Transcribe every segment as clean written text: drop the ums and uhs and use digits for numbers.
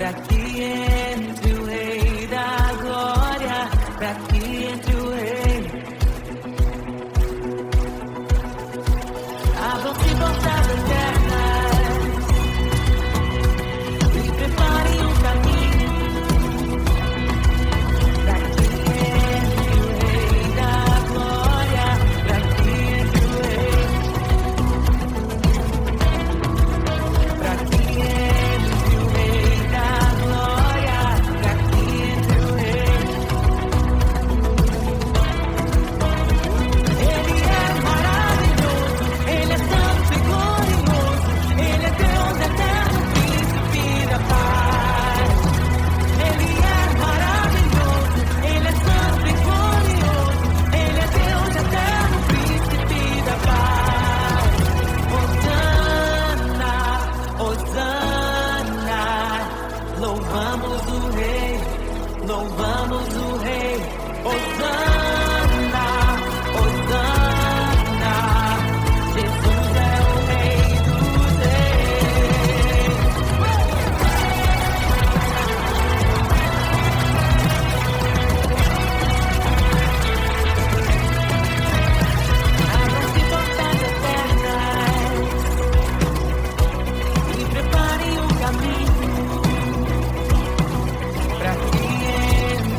pra que entre o Rei da Glória, pra que entre o Rei. Abram-se portas eternas e preparem um caminho pra que entre o Rei da Glória, pra que entre o Rei, pra que entre o Rei da Glória, pra que entre o Rei. Ele é maravilhoso, Ele é santo e glorioso, Ele é Deus eterno, príncipe da paz. Ele é maravilhoso, Ele é santo e glorioso, Ele é Deus eterno, príncipe da paz. Hosana, Hosana, louvamos o Rei, louvamos o Rei. Hosana, Hosana, Jesus é o Rei dos Reis. Abram-se portas eternas e preparem um caminho pra que entre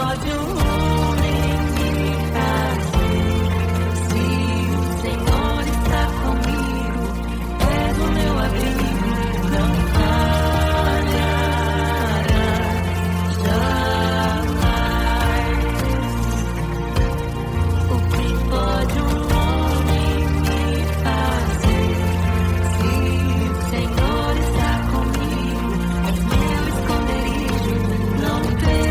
pode um homem me fazer? Se o Senhor está comigo, és o meu abrigo, não falhará jamais. O que pode um homem me fazer? Se o Senhor está comigo, és meu esconderijo, não Deus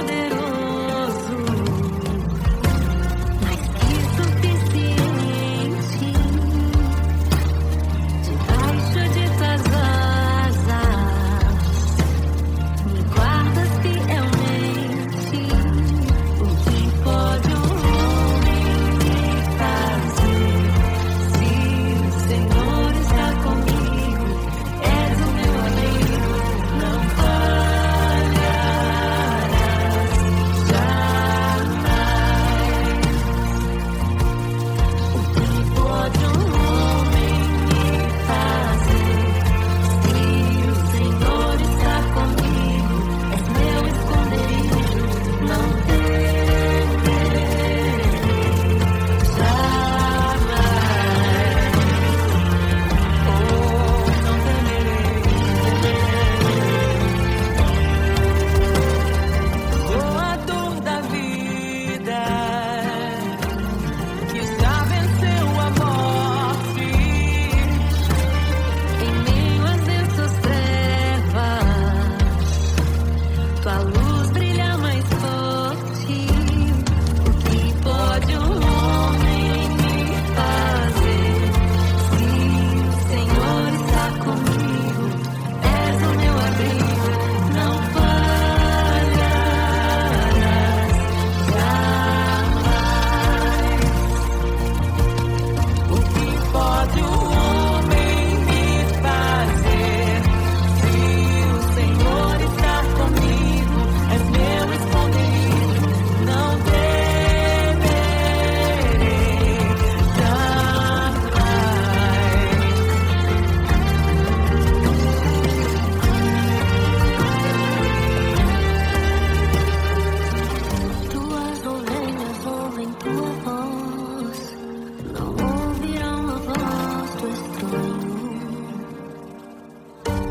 Todo-Poderoso, mais que suficiente, debaixo de tuas asas, me guardas fielmente. O que pode um homem me fazer? Se o Senhor está comigo, és o meu amigo, não falharás jamais. O que pode um homem me fazer? Se o Senhor está comigo, és meu esconderijo, não temerei jamais. Oh, não temerei. Doador da vida, que já venceu a morte, em meio às densas trevas, tua luz brilha mais forte. O que pode um homem me fazer? Se o Senhor está comigo, és o meu abrigo, não falharás jamais. O que pode um homem me fazer? Se o Senhor está comigo, és meu esconderijo, não temerei jamais. Tuas ovelhas ouvem tua voz, não ouvirão a voz do estranho.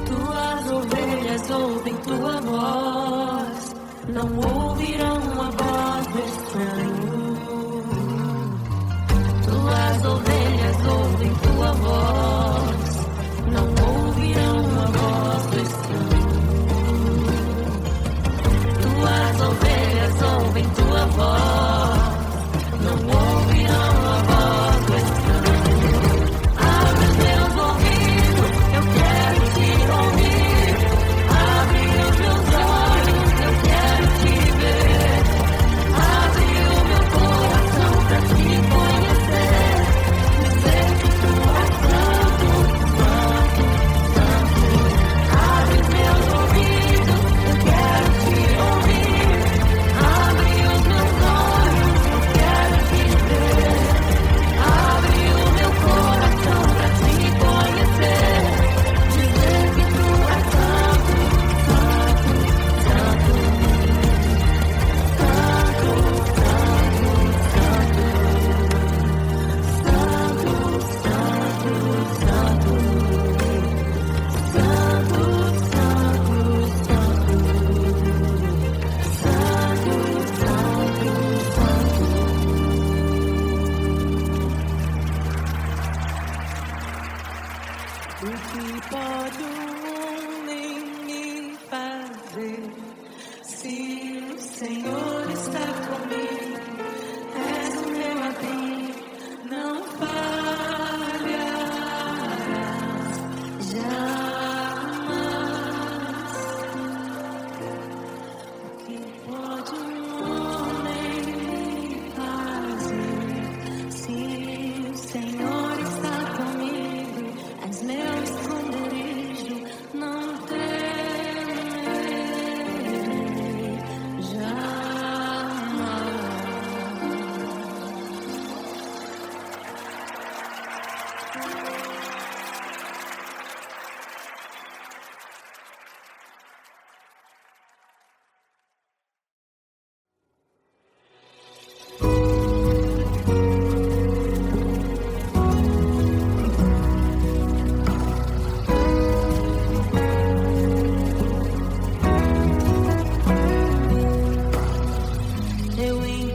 Tuas ovelhas ouvem tua voz, não ouvirão a voz do estranho. Tuas ovelhas ouvem tua voz, não ouvirão a voz do estranho. Tuas ovelhas ouvem tua voz, não ouvirão a voz do estranho. Abre os meus ouvidos, eu quero te ouvir. Abre os meus olhos, eu quero te ver. Abre o meu coração pra te conhecer. Dizer que tu és santo, santo, santo. Abre os meus ouvidos, eu quero te ouvir. Abre os meus olhos, eu quero te ver. Abre o meu coração pra te conhecer. Dizer que tu és santo, santo, santo. Santo, santo, santo. O que pode um homem me fazer? Se o Senhor está comigo, és o meu abrigo, não falharás jamais. O que pode um homem me fazer? Se o Senhor está comigo, és meu esconderijo,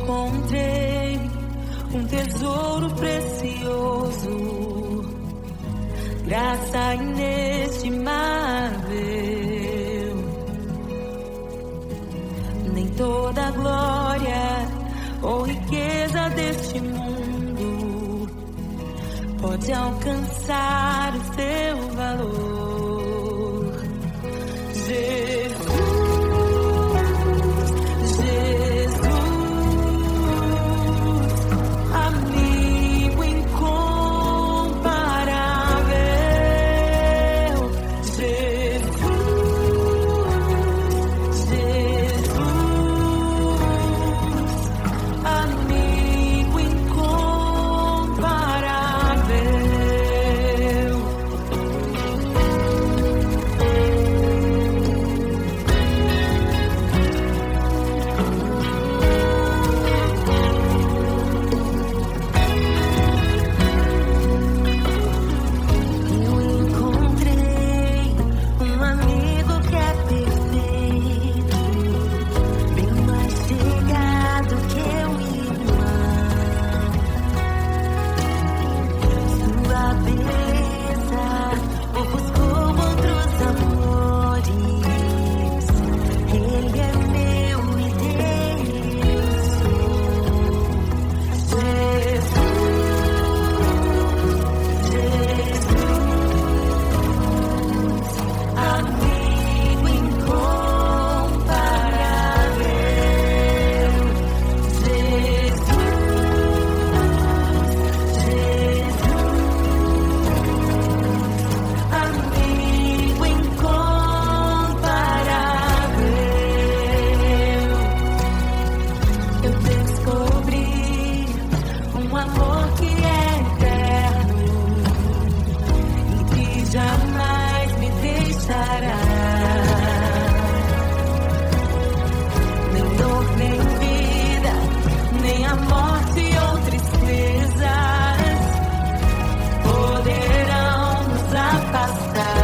encontrei um tesouro precioso, graça inestimável. Nem toda a glória ou riqueza deste mundo pode alcançar o seu valor. Jesus, amigo incomparável. Jesus, amigo incomparável. Eu encontrei um amigo que é perfeito, bem mais chegado que um irmão. Sua beleza ofuscou outros amores. Ele é meu e Deus sou. Jesus, amigo incomparável. Jesus, amigo incomparável. Eu descobri um amor que é eterno e que jamais me deixará. Nem dor, nem vida, nem a morte ou tristezas poderão nos afastar.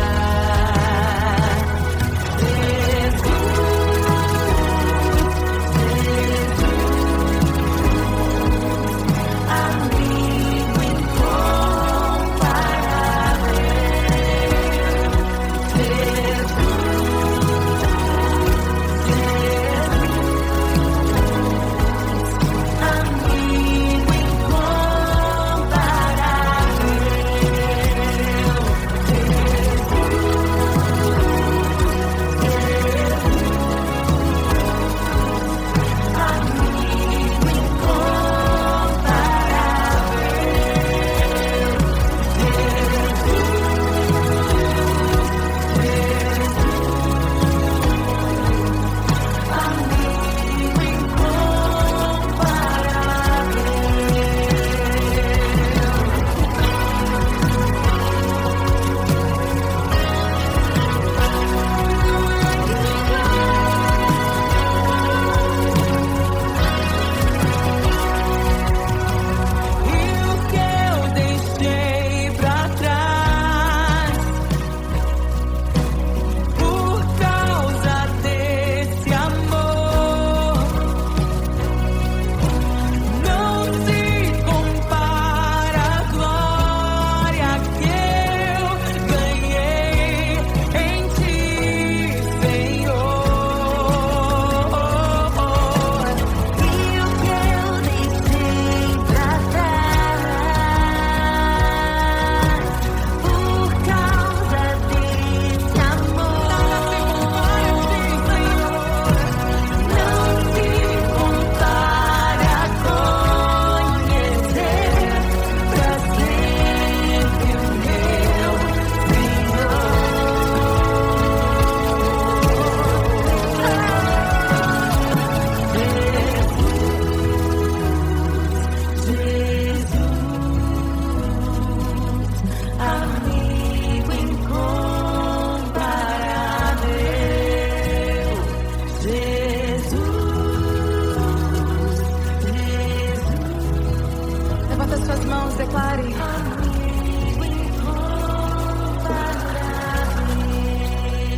Jesus, amigo incomparável.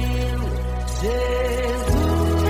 Amigo Jesus,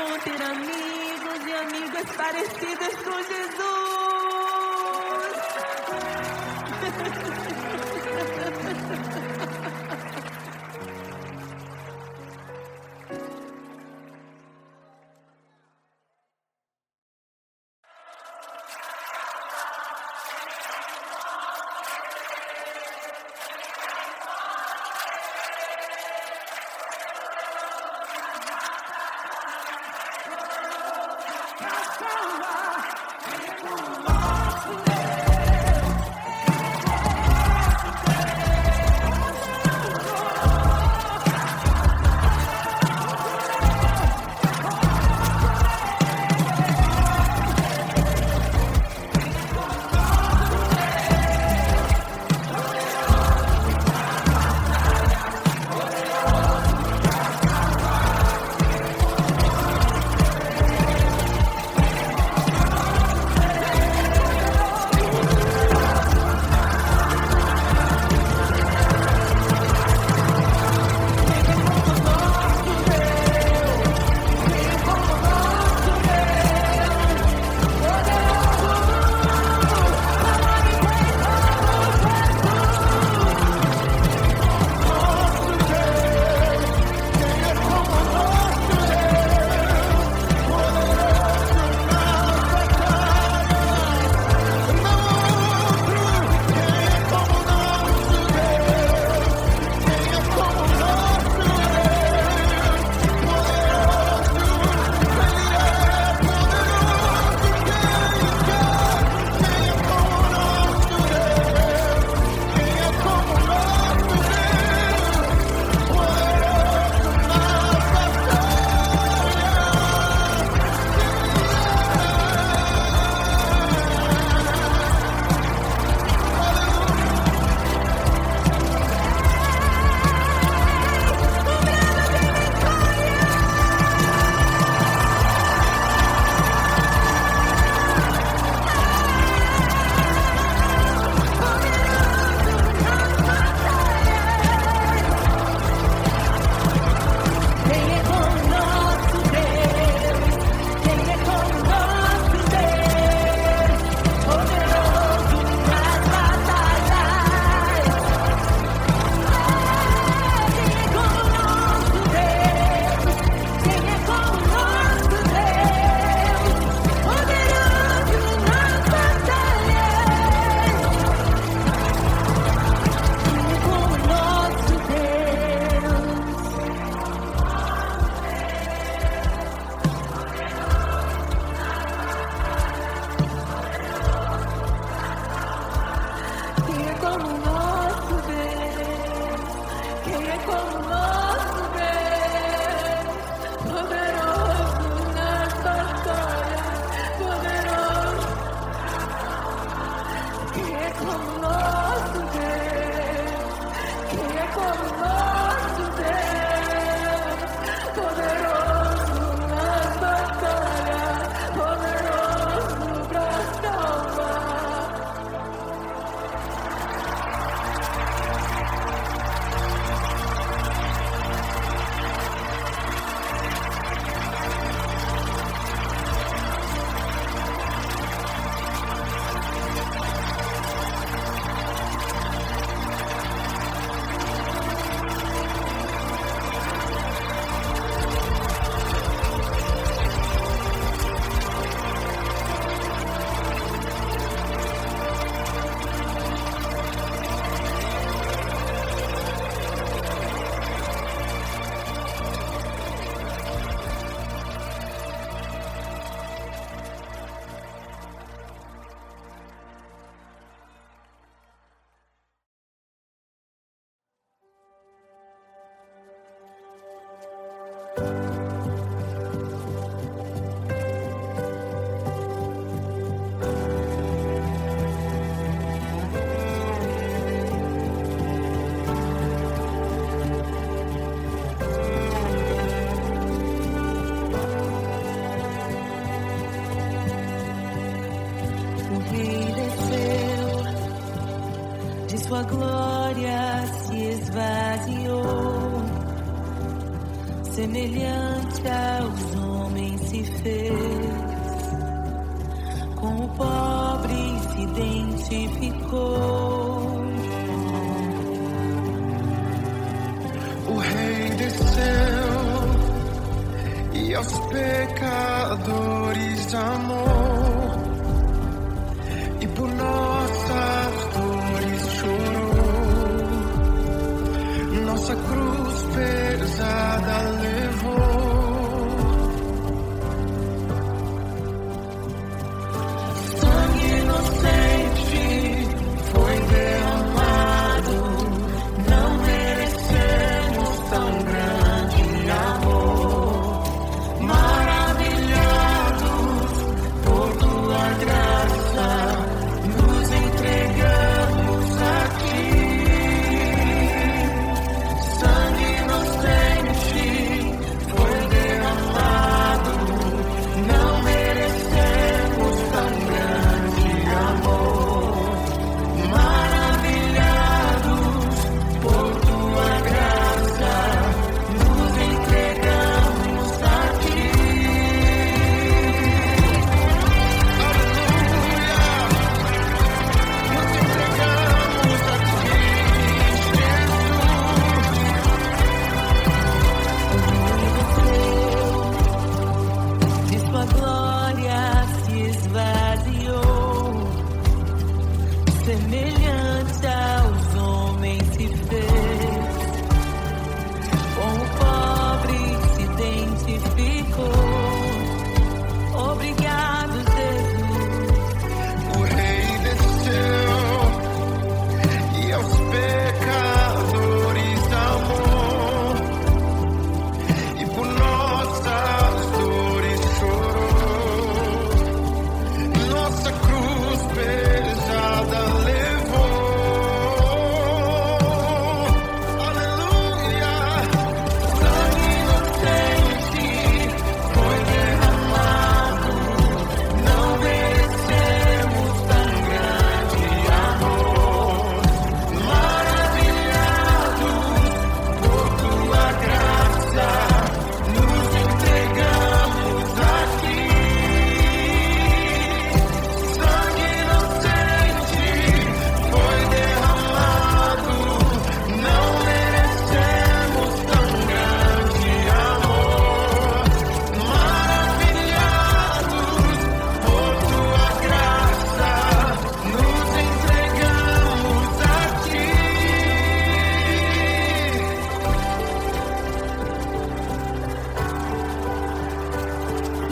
bom ter amigos e amigas parecidas com Jesus. Sua glória se esvaziou, semelhante aos homens santificou. O Rei desceu e aos pecadores amou, e por nossas dores chorou, nossa cruz pesada levou. Sangue inocente foi derramado, não merecemos tão grande amor. Maravilhados por tua graça, nos entregamos a ti. Sangue inocente foi derramado, não merecemos tão grande amor. Maravilhados por tua graça, nos entregamos a ti. De sua glória se esvaziou, semelhante aos homens se fez, com o pobre se identificou. Obrigado, Jesus. O Rei desceu e aos pecadores amou, e por nossas dores chorou, nossa cruz pesada levou. Aleluia! Sangue inocente foi derramado, não merecemos tão grande amor. Maravilhados por tua graça, nos entregamos a ti. Sangue inocente foi derramado, não merecemos tão grande amor. Maravilhados por tua graça, nos entregamos a ti.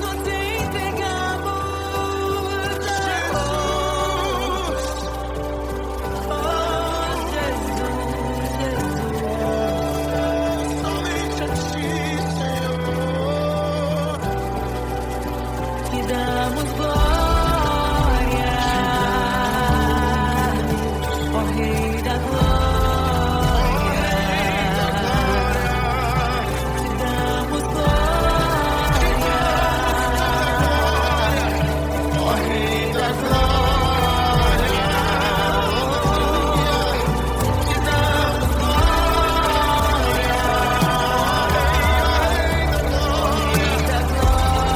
Nos entregamos a oh, Jesus, Somente a ti, Senhor. te damos glória, ó Rei da glória, te damos glória, Ó Rei da glória, te damos Rei da glória.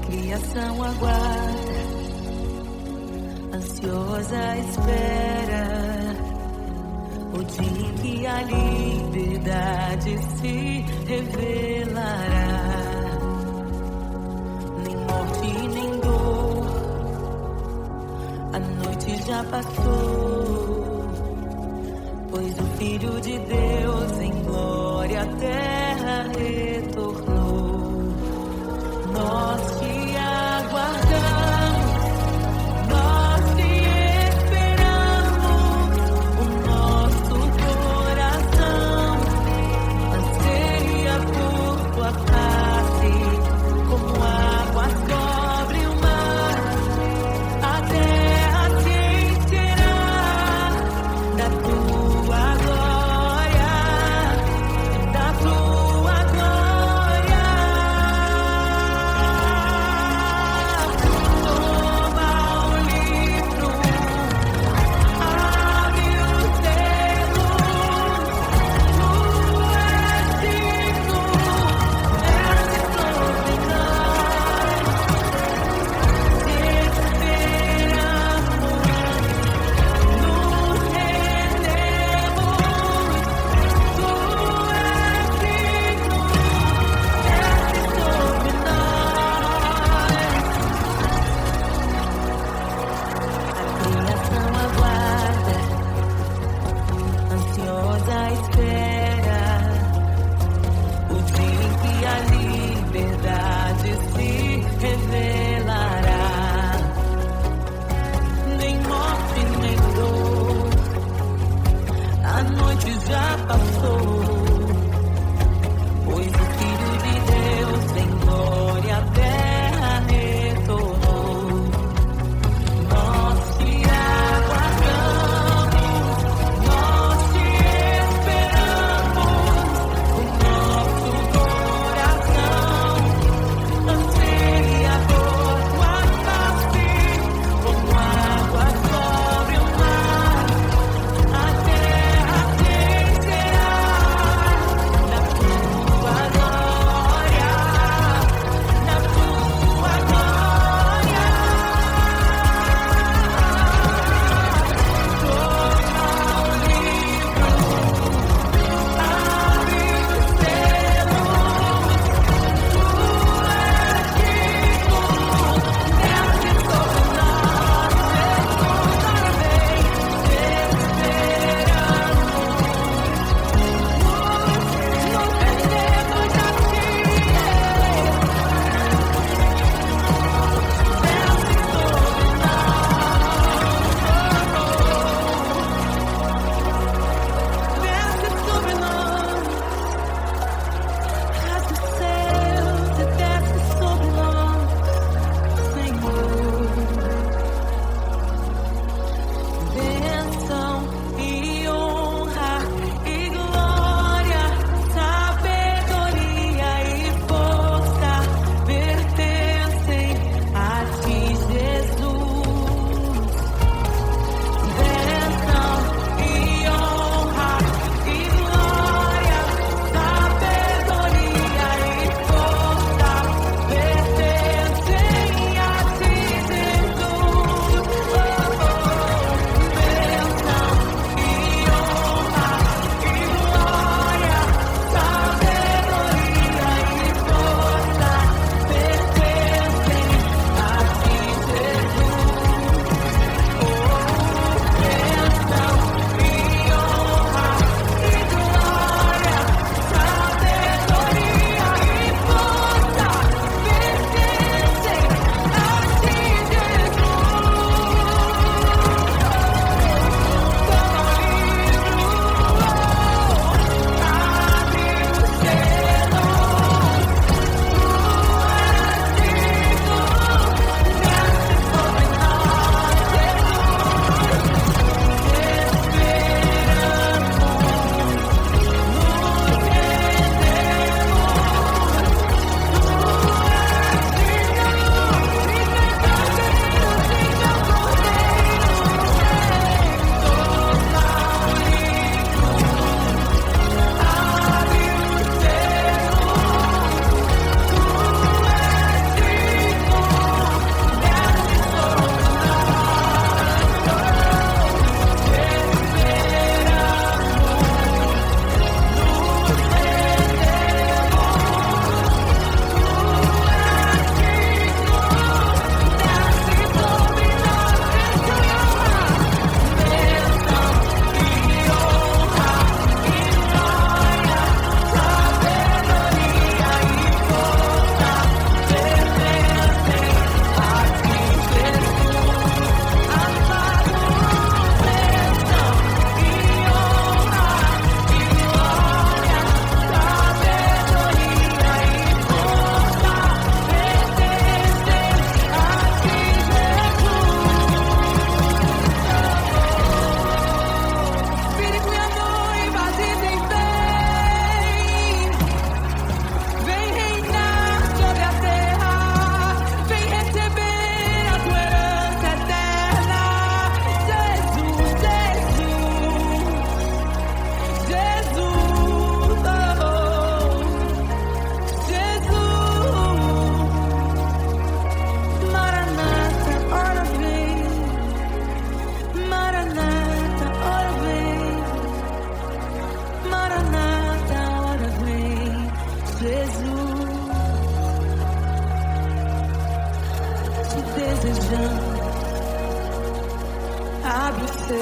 Criação aguarda, ansiosa espera o dia em que a liberdade se revelará. Nem morte nem dor, a noite já passou, pois o Filho de Deus em glória à terra retornou. Nós te aguardamos, nós te esperamos, o nosso coração anseia por tua face, como águas cobre o mar, a terra se encherá da tua glória, da tua glória.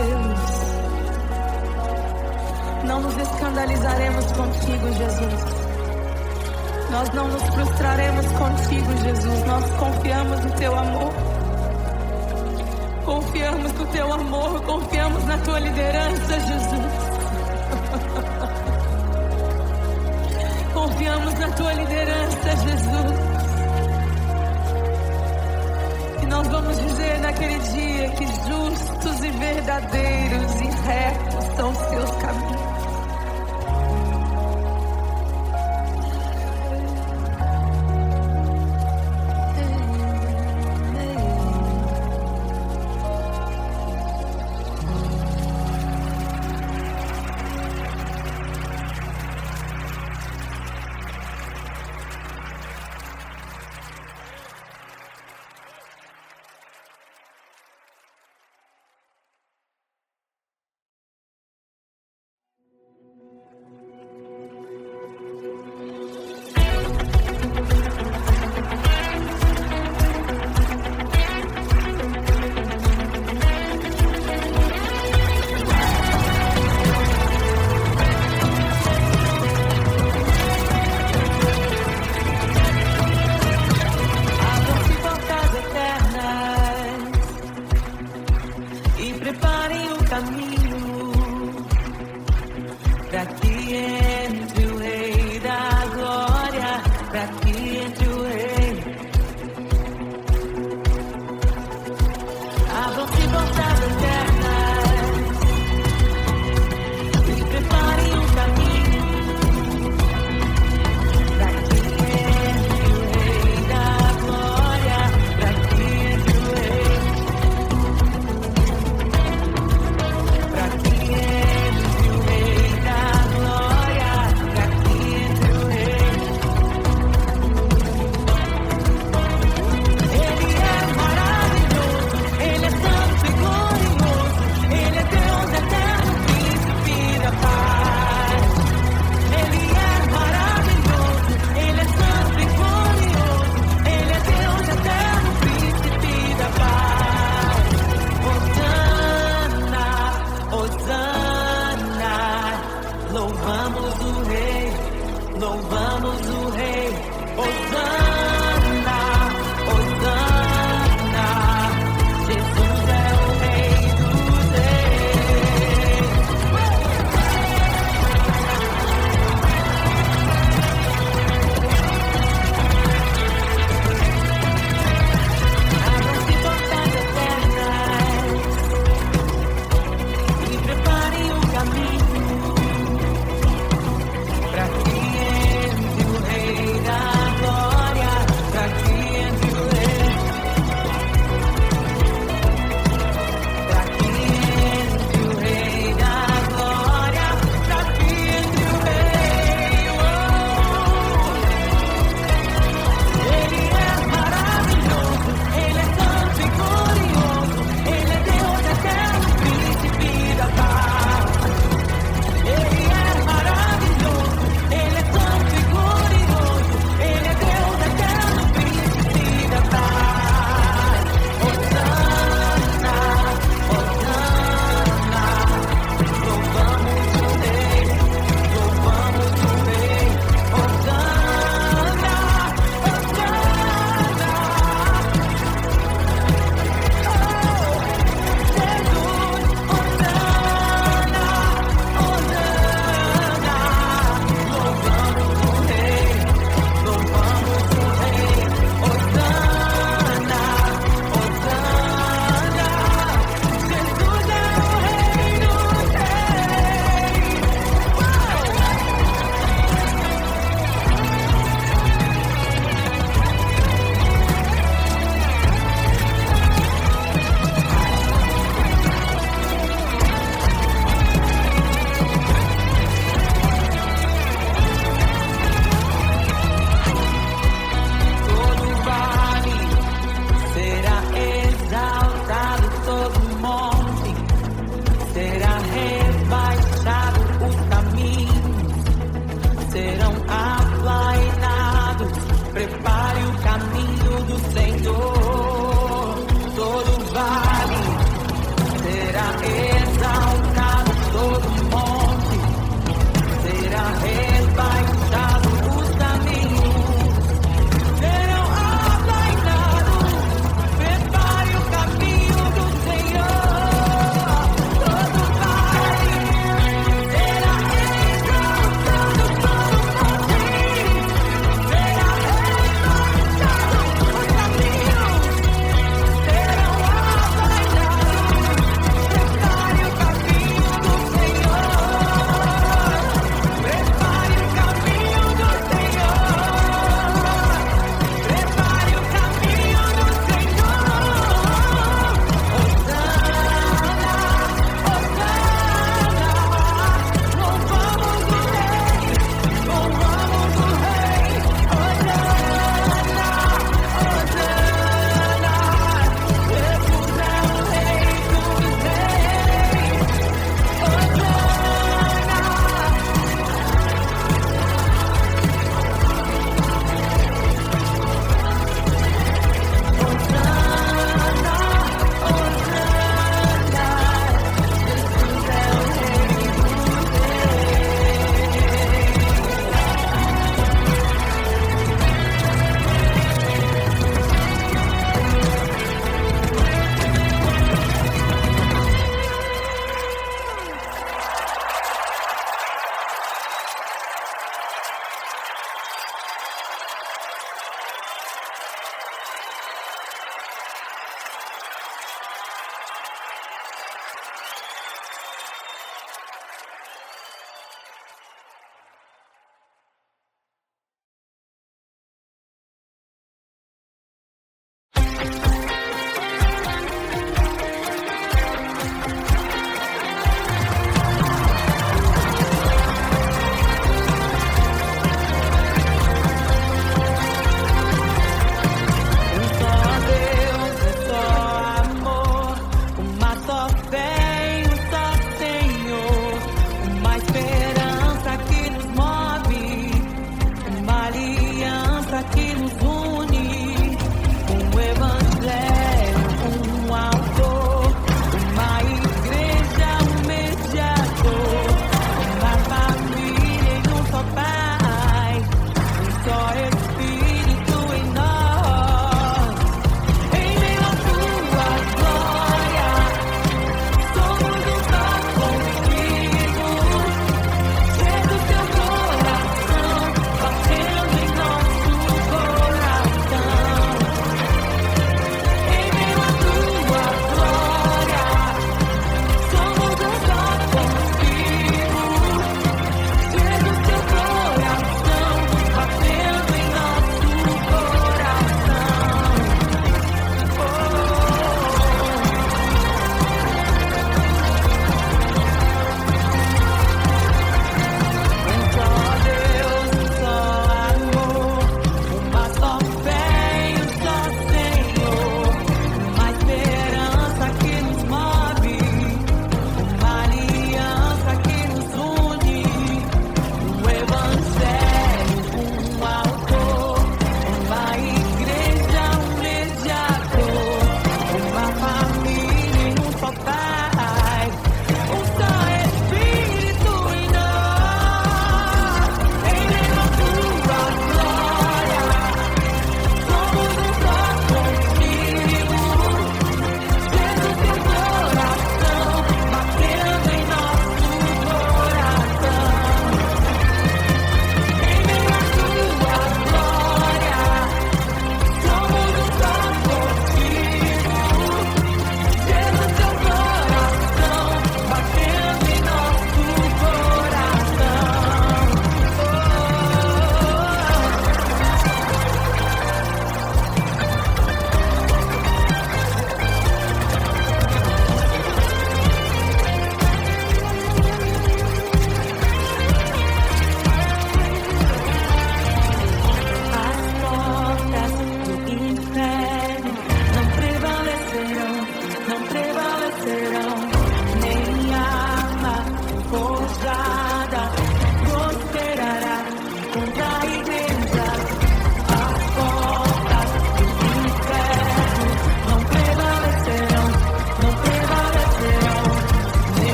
Deus. Não nos escandalizaremos contigo, Jesus. Nós não nos frustraremos contigo, Jesus. Nós confiamos no teu amor. Confiamos no teu amor, confiamos na tua liderança, Jesus. Confiamos na tua liderança, Jesus. E nós vamos dizer naquele dia que justos e verdadeiros e retos são os teus caminhos. Senhor, todo vale será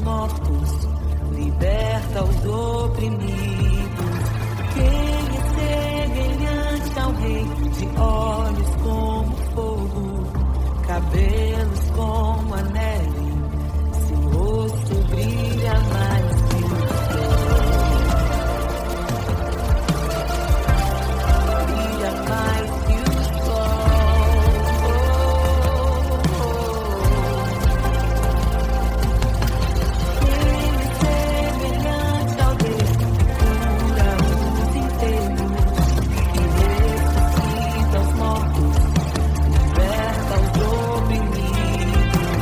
mortos, liberta os oprimidos. Quem é semelhante ao Rei, de olhos como fogo, cabelos como a neve, seu rosto brilha mais que o sol. Brilha mais que o sol. Quem é semelhante ao Deus que cura os enfermos, que ressuscita os mortos, liberta os oprimidos.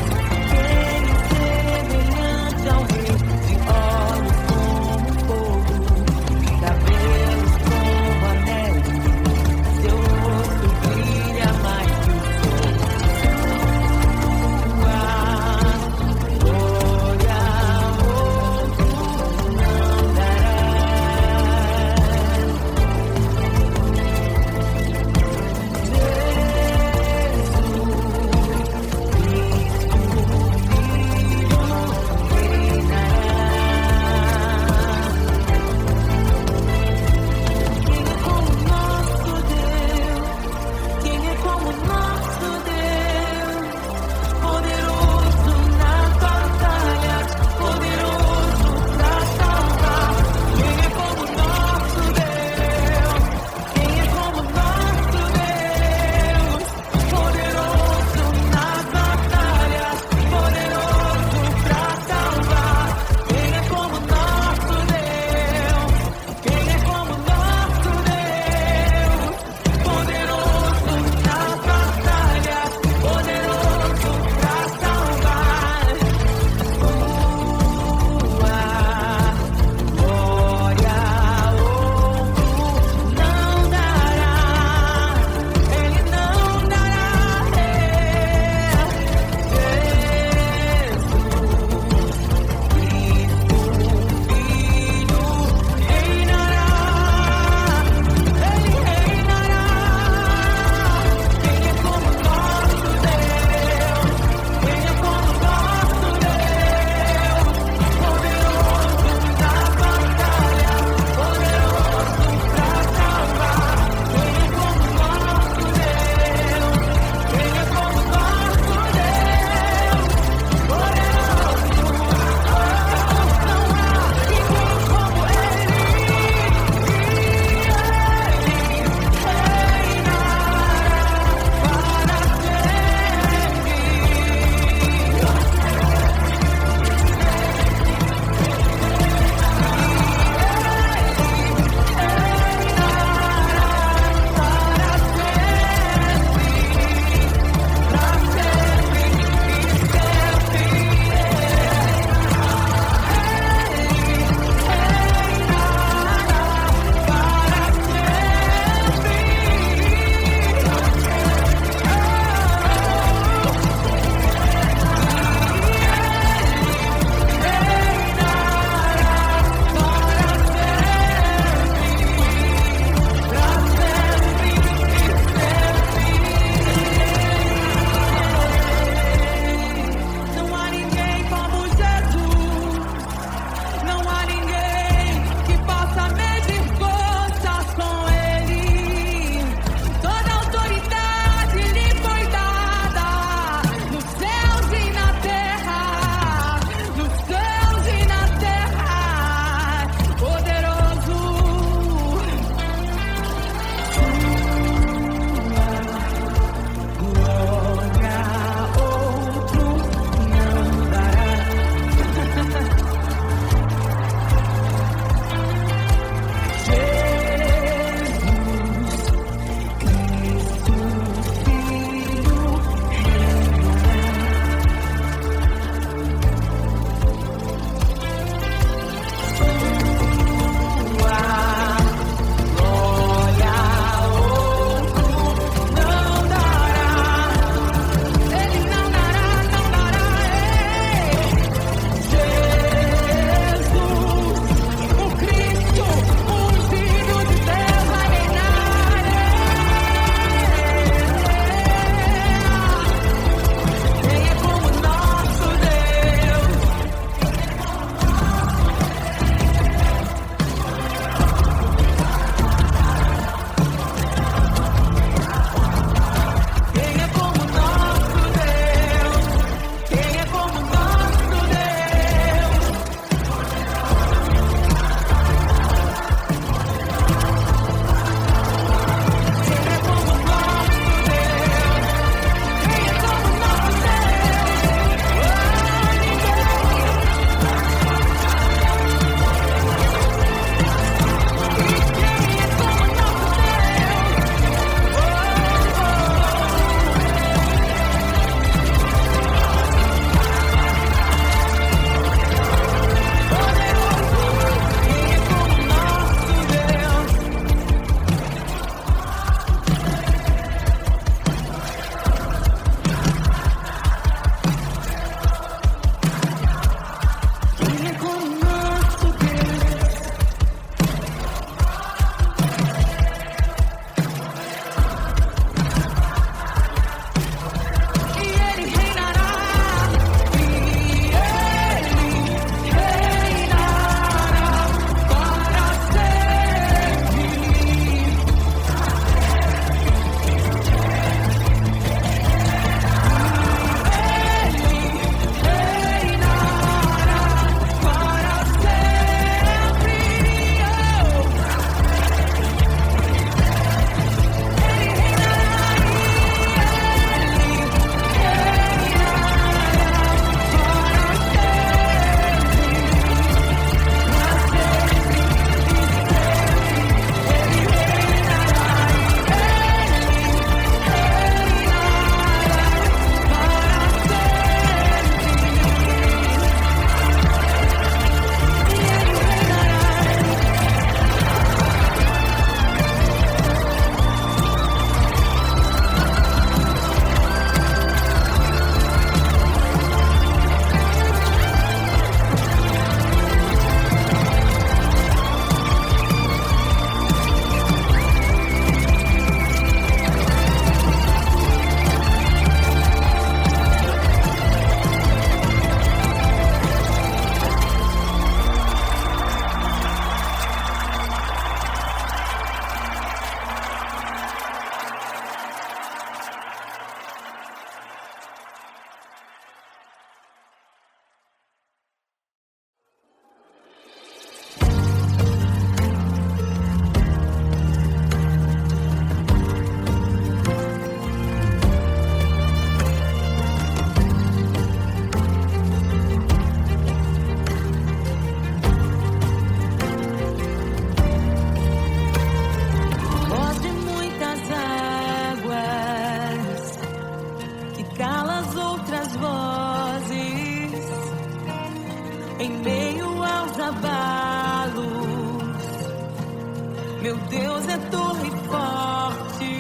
Deus é torre forte.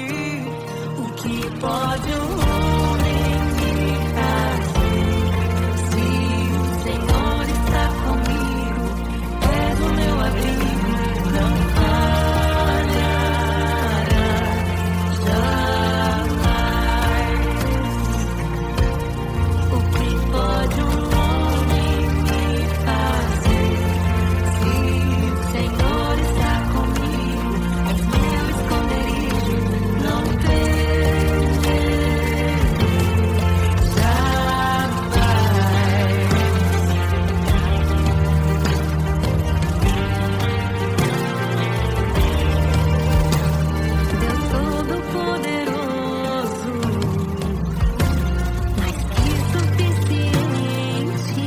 O que pode um homem me fazer? Se o Senhor está comigo, és o meu abrigo, não falhará jamais. O que pode um homem me fazer? Se o Senhor está comigo, és meu esconderijo, não Deus Todo-Poderoso, mais que suficiente,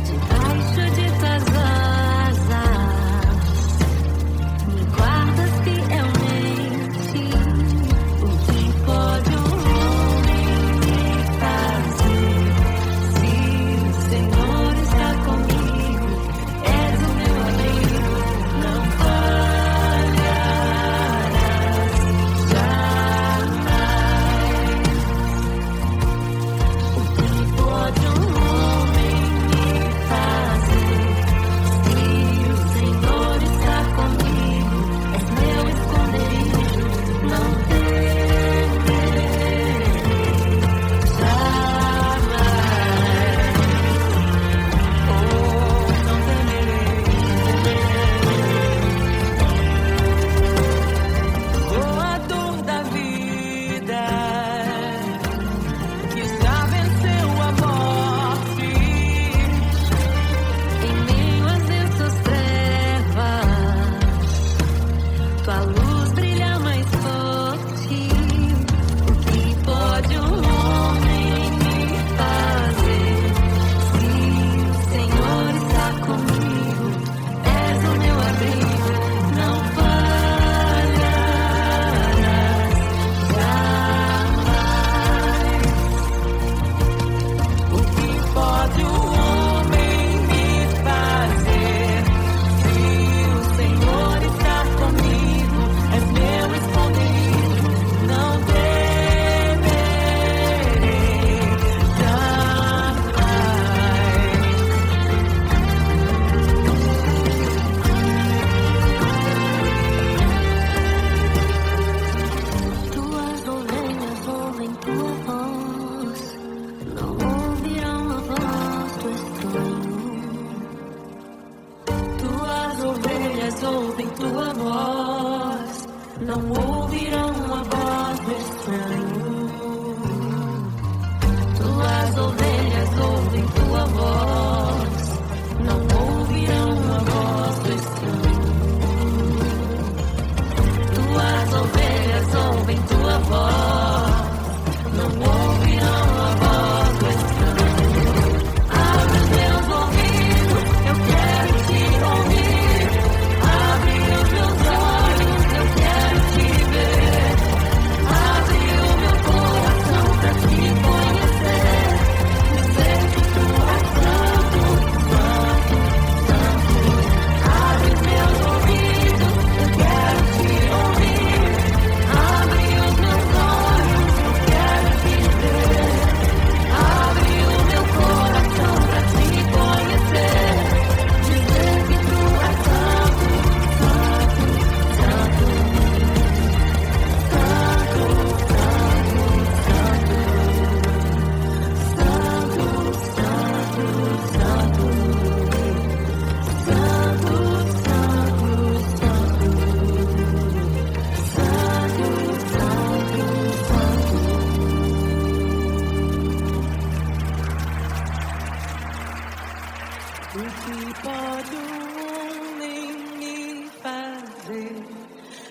debaixo de tuas asas, me guardas fielmente. O que pode um homem me fazer? Se o Senhor está comigo, és o meu abrigo, não falharás jamais. O que pode um homem me fazer? Se o Senhor está comigo, és meu esconderijo, não temerei jamais. Oh, não temerei. Com a dor da vida que já venceu a morte, em meio às densas trevas, tua luz brilha mais forte. O que pode um homem me fazer? Se o Senhor está comigo, és o meu abrigo, não falharás jamais. O que pode um homem me fazer? Se o Senhor está comigo, és meu esconderijo, não temerei jamais. Tuas ovelhas ouvem tua voz, não ouvirão a voz do estranho. Tuas ovelhas ouvem tua voz, não ouvirão a voz do estranho. Tuas ovelhas ouvem tua voz, não ouvirão a voz do estranho. Tuas ovelhas ouvem tua voz, não ouvirão a voz do estranho. Abre os meus ouvidos, eu quero te ouvir. Abre os meus olhos, eu quero te ver. Abre o meu coração pra te conhecer. Dizer que tu és santo, santo, santo. Abre os meus ouvidos, eu quero te ouvir. Abre os meus olhos, eu quero te ver. Abre o meu coração pra te conhecer. Dizer que tu és santo, santo, santo. Santo, santo, santo, o que pode um homem me fazer?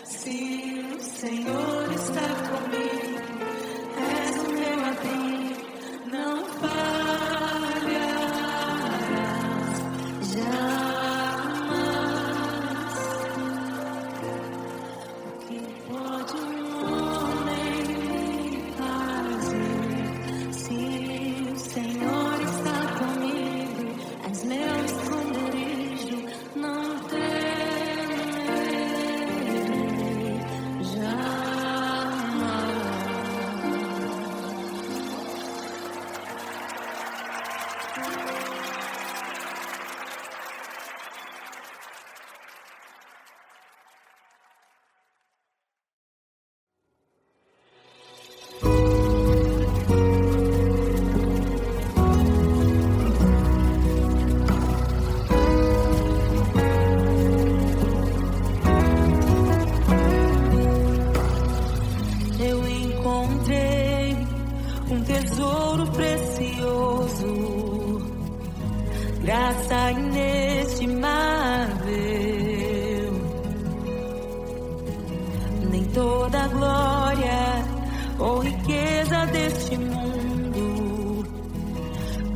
Se o Senhor está comigo, és o meu abrigo, não falharás jamais. O que pode um homem me fazer? Se o Senhor está comigo, és meu esconderijo, não temerei. graça inestimável. Nem toda glória ou riqueza deste mundo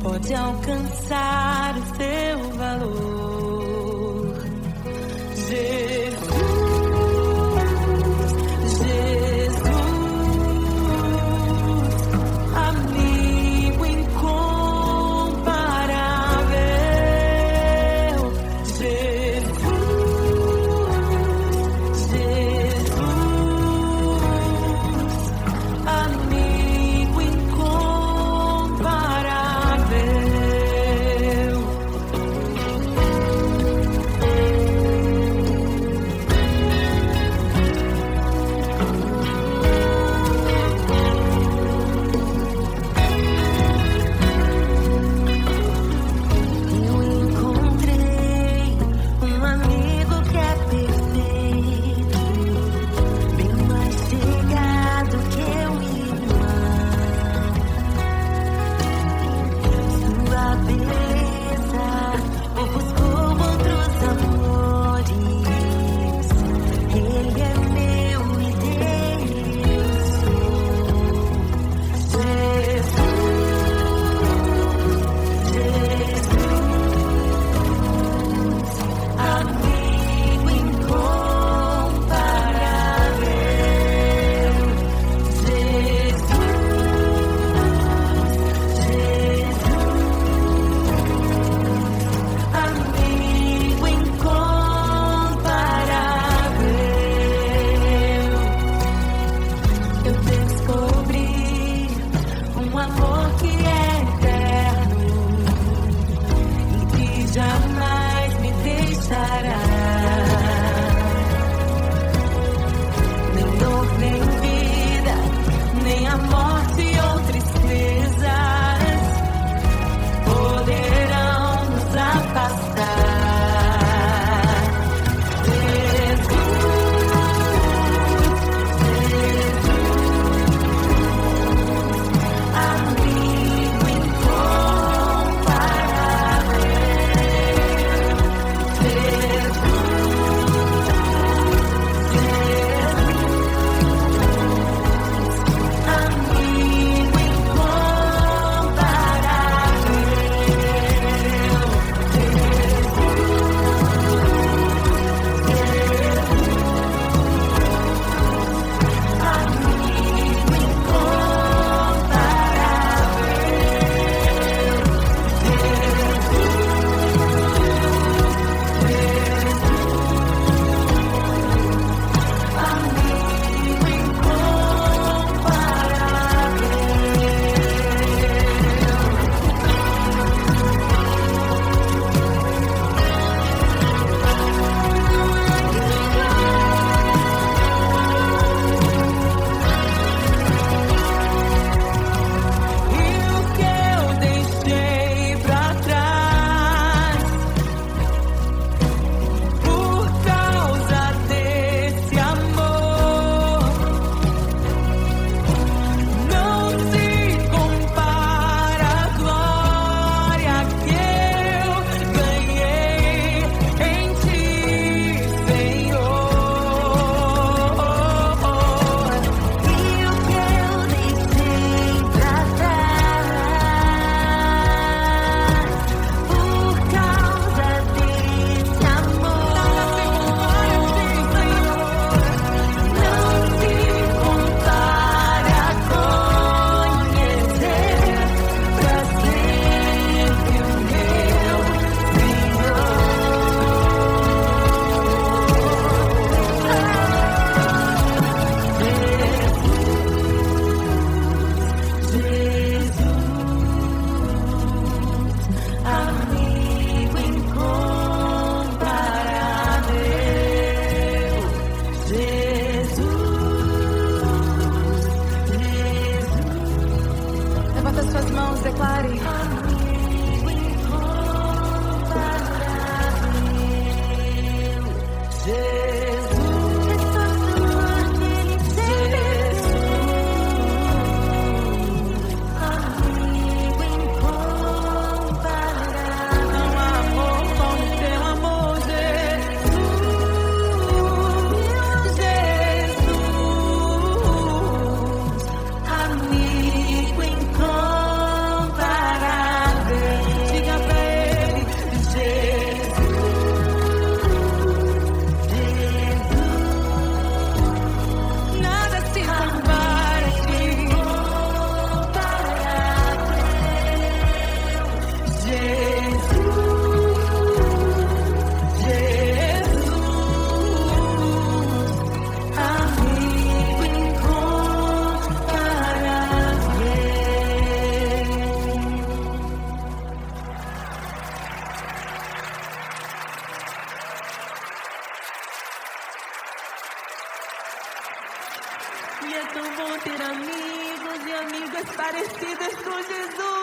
pode alcançar o seu valor. Jesus, amigo incomparável. Jesus, amigo incomparável. Eu encontrei um amigo que é perfeito, bem mais chegado que um irmão. Sua beleza ofuscou outros amores. Ele é meu e Deus sou. Jesus, amigo incomparável. Jesus, amigo incomparável. Eu descobri um amor que é eterno e que jamais me deixará. Nem dor, nem vida, nem a morte ou tristezas poderão nos afastar. Amigo incomparável. Amigo Não há E é tão bom ter amigos e amigas parecidas com Jesus.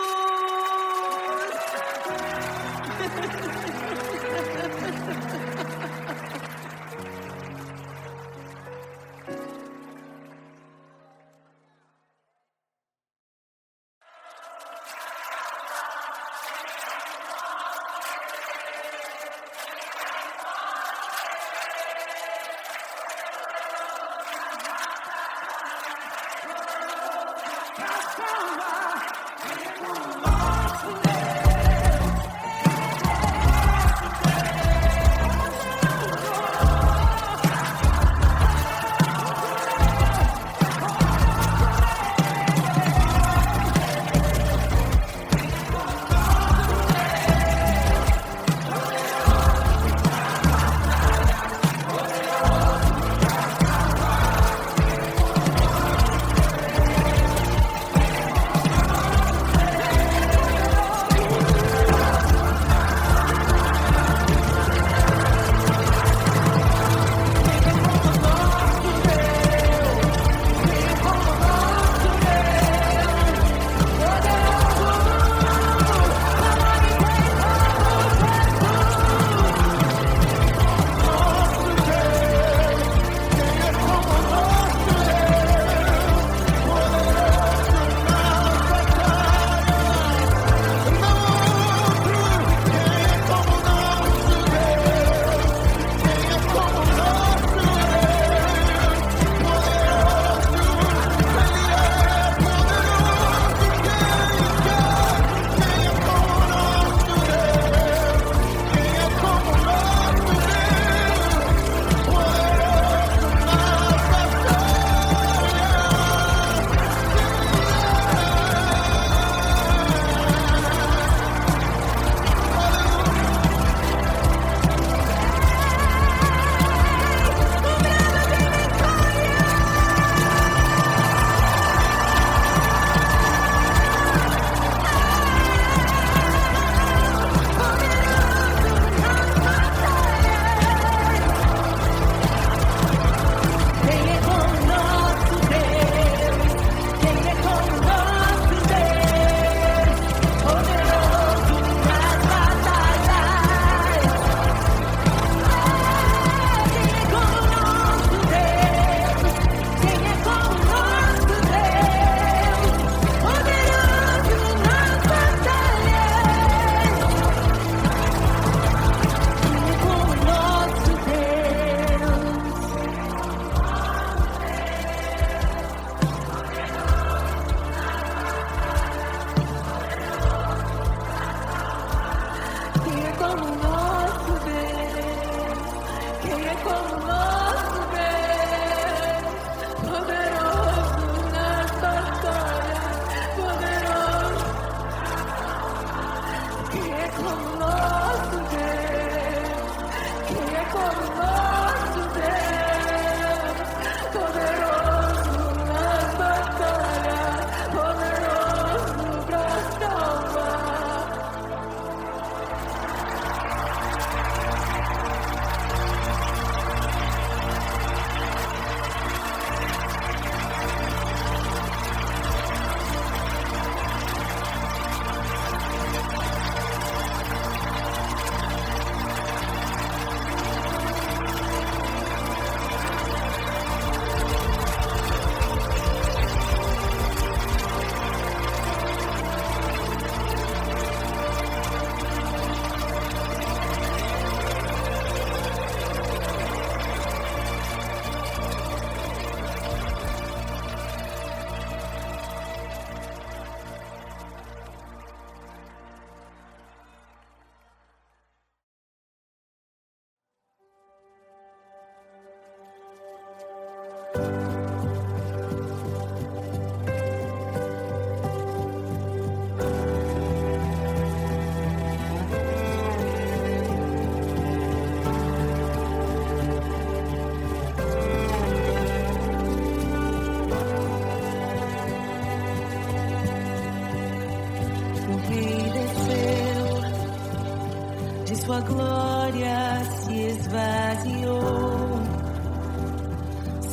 Sua glória se esvaziou,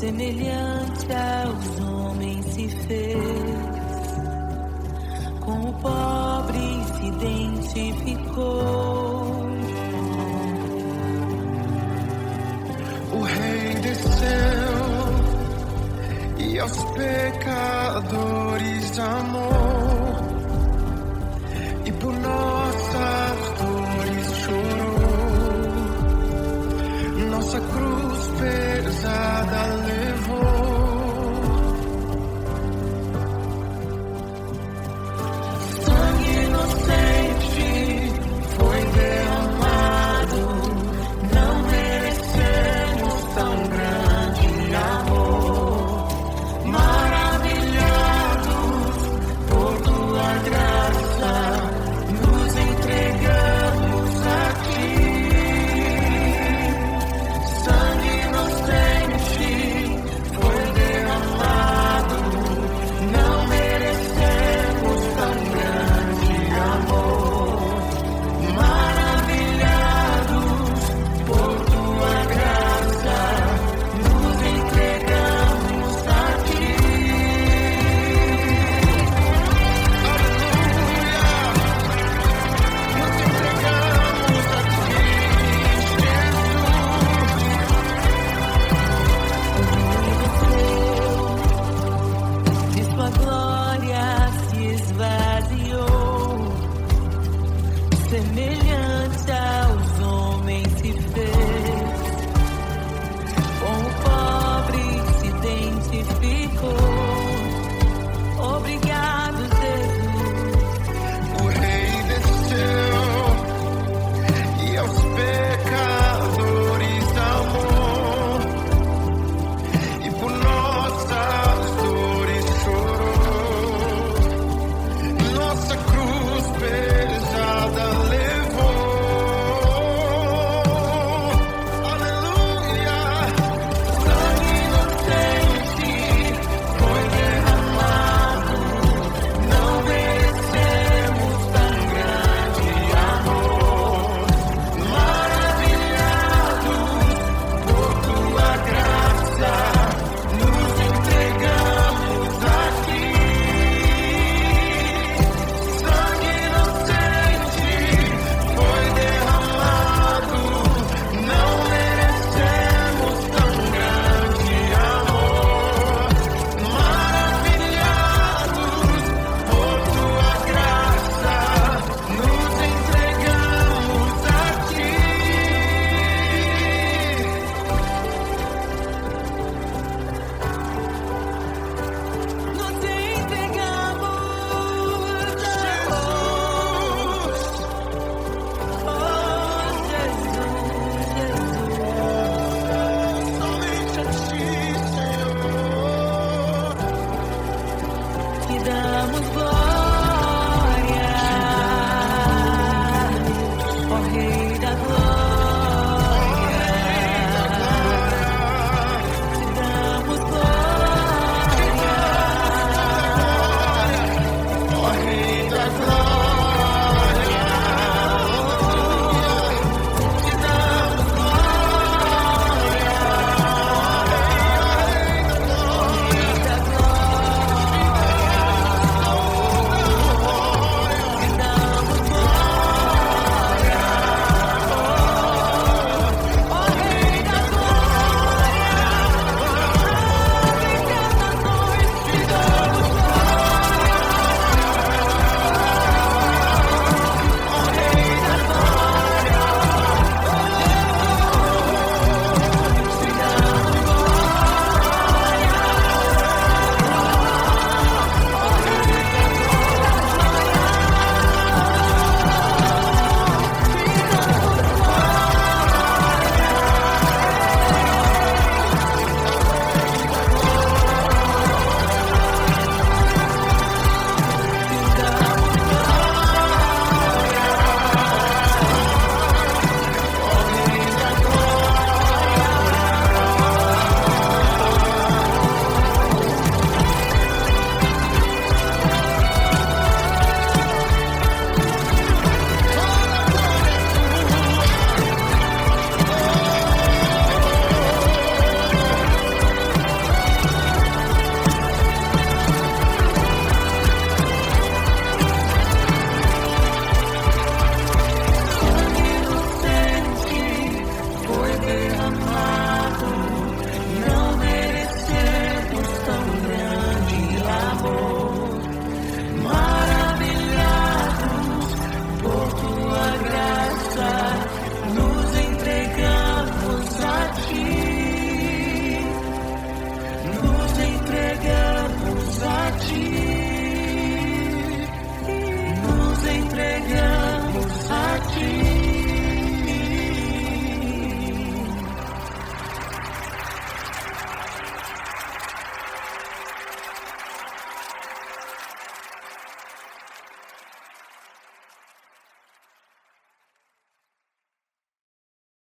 semelhante aos homens se fez, com o pobre se identificou. O Rei desceu e aos pecadores amou, e por nós